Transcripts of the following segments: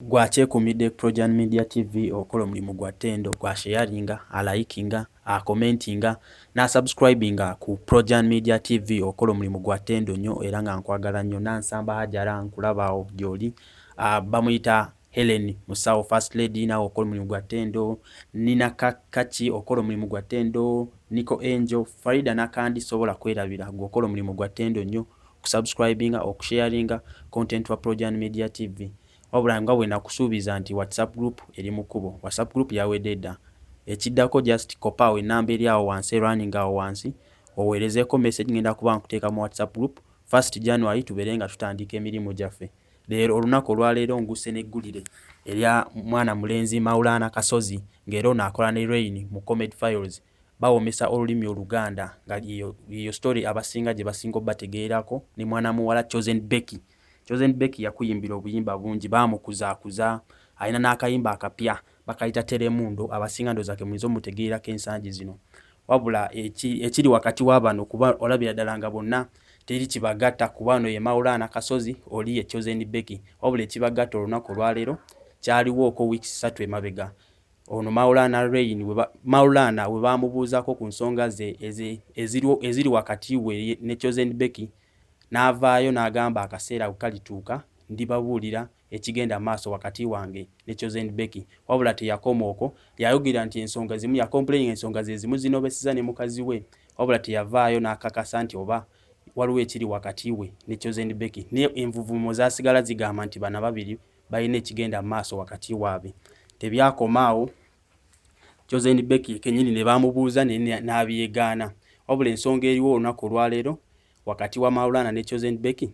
Gwachekumidde Projan Media TV okola omulimu gwa ttendo gwa sharinga, likinga, commentinga na subscribinga ku Projan Media TV okola omulimu gwa ttendo nnyo era nga nkwagala nnyo nansamba hajara nkulaba gyoli bamuyita Helen Musawo First Lady na okola omulimu gwa ttendo, Nina Kachi okola omulimu gwa ttendo, Nico Angel, Farida nakandi sobola kwerabira okola omulimu gwa ttendo nnyo kusubscribinga okusharinga content wa Projan Media TV. Wabulanga bwena kusuubiza nti WhatsApp group eri mu kubo. WhatsApp group yawededda. Ekiddako just kopawe namba eri awo wansi running awo wansi. Oweerezeko message ngenda kuba nkuteeka mu WhatsApp group 1st January tuberenga tutandika emirimu gyaffe. Leero olunaku olwaleero nguse neggulire erya mwana mulenzi Maulana Kasozi ngero nakola ne Rain mu Comedy Files. Bawomesa olulimi Oluganda nga iyo story abasinga gye basinga bategeerako ni mwana muwala Chosen Becky. Chosen Becky yakuyimbira obuyimba bungi bamukuzaakuza alina n'akayimba akapya bakayita Telemundo abasinga ndo zake mwizo mutegeera kensangi zino. Wabula ekiri wakati w'abano kuba olabira ddala nga bonna teri kibagatta kubano ye Maulana Kasozi oli ye Chosen Becky. Wabula ekibagatta olunaku olwaleero kyaliwo oko weeks 3 emabega. Ono Maulana we bamubuuzako ku nsonga ze eziri wakati we ne Chosen Becky n'avaayo n'agamba akaseera kalituuka ndibabuulira ekigenda maaso wakati wange ne Chosen Becky. Wabula teyakoma okwo yayogera nti ensonga zimu ya complaining ensonga ze zimu zinobesiza ne mukazi we. Wabula teyavaayo n'akakasa nti oba waliwo ekiri wakati we ne Chosen Becky. Ne envuvumo zasigala zigamba nti bana babiri balina ekigenda maaso wakati waabwe. Tebyakomaawo Chosen Becky kenyini ne bamubuuza n'abyegaana. Wabula ensonga eriwo olunaku olwaleero wakati wa Maulana ne Chosen Becky.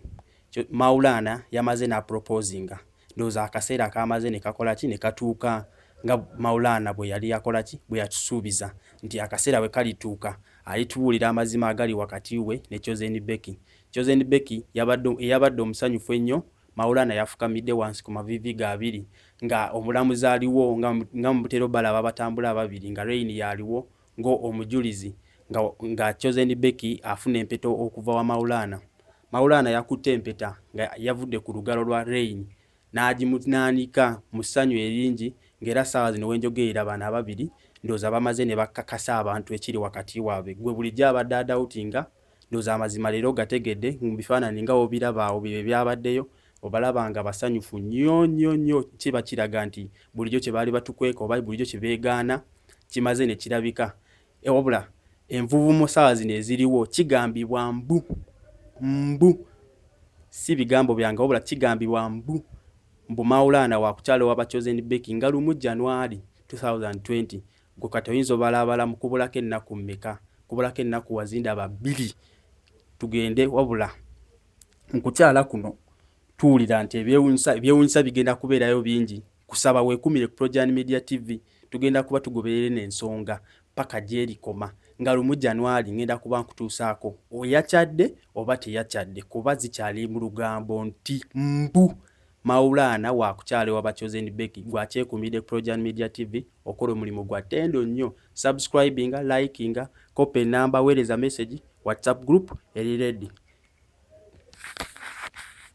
Maulana yamaze na proposinga ndoza akaseera kamaze ne kakola ki ne katuuka nga Maulana bwe yali yakola ki bwe yatusuubiza nti akaseera we kalituuka alituwulira amazima agali wakati we ne Chosen Becky. Chosen Becky yabadde omusanyufu ennyo. Maulana yafukamidde wansi ku mavivi ga abiri nga omulamuzi aliwo nga mubutero balaba batambula ababiri nga Rain yaliwo ngo omujulizi nga Chosen Becky afuna empeto okuva wa Maulana. Maulana yakutte empeta nga yavudde ku lugalo lwa Rain n'agimunaanika mu ssanyu eringi ng'era ssaawa zino wenjogerera bana ababiri ndooza bamaze ne bakakasa abantu ekiri wakati waabwe. Gwe bulijjo abadde adawutinga ndooza amazima leero gategedde mu bifaananyi nga obiraba awo bye byabaddeyo obalabanga basanyufu nnyo kiba kiraga nti bulijjo kye baali batukweka oba bulijjo kye beegaana kimaze ne kirabika. Wabula envuvumo ssaawa zino eziriwo kigambibwa mbu si bigambo byange wabula kigambibwa mbu Maulana wa kukyalo waba Chosen Becky nga lumu January 2020 gwe kati oyinza obalabala mu kubulako ennaku mmeka kubulako ennaku wazindaba 2 tugende. Wabula nkukyala kuno tuwulira nti ebyewuunyisa bigenda kubeerayo bingi. Kusaba weekumire ku Projan Media TV tugenda kuba tugoberere n'ensonga paka gyerikoma nga lumu January ngenda kuba nkutuusaako oyakyadde oba teyakyadde kuba zikyali mu lugambo nti mbu Maulana wa kukyale waba Chosen Becky. Gwakyekuumidde Projan Media TV okola omulimu gwa ttendo nnyo. Subscribinga, likinga, kope namba, weereza message, WhatsApp group eri ready.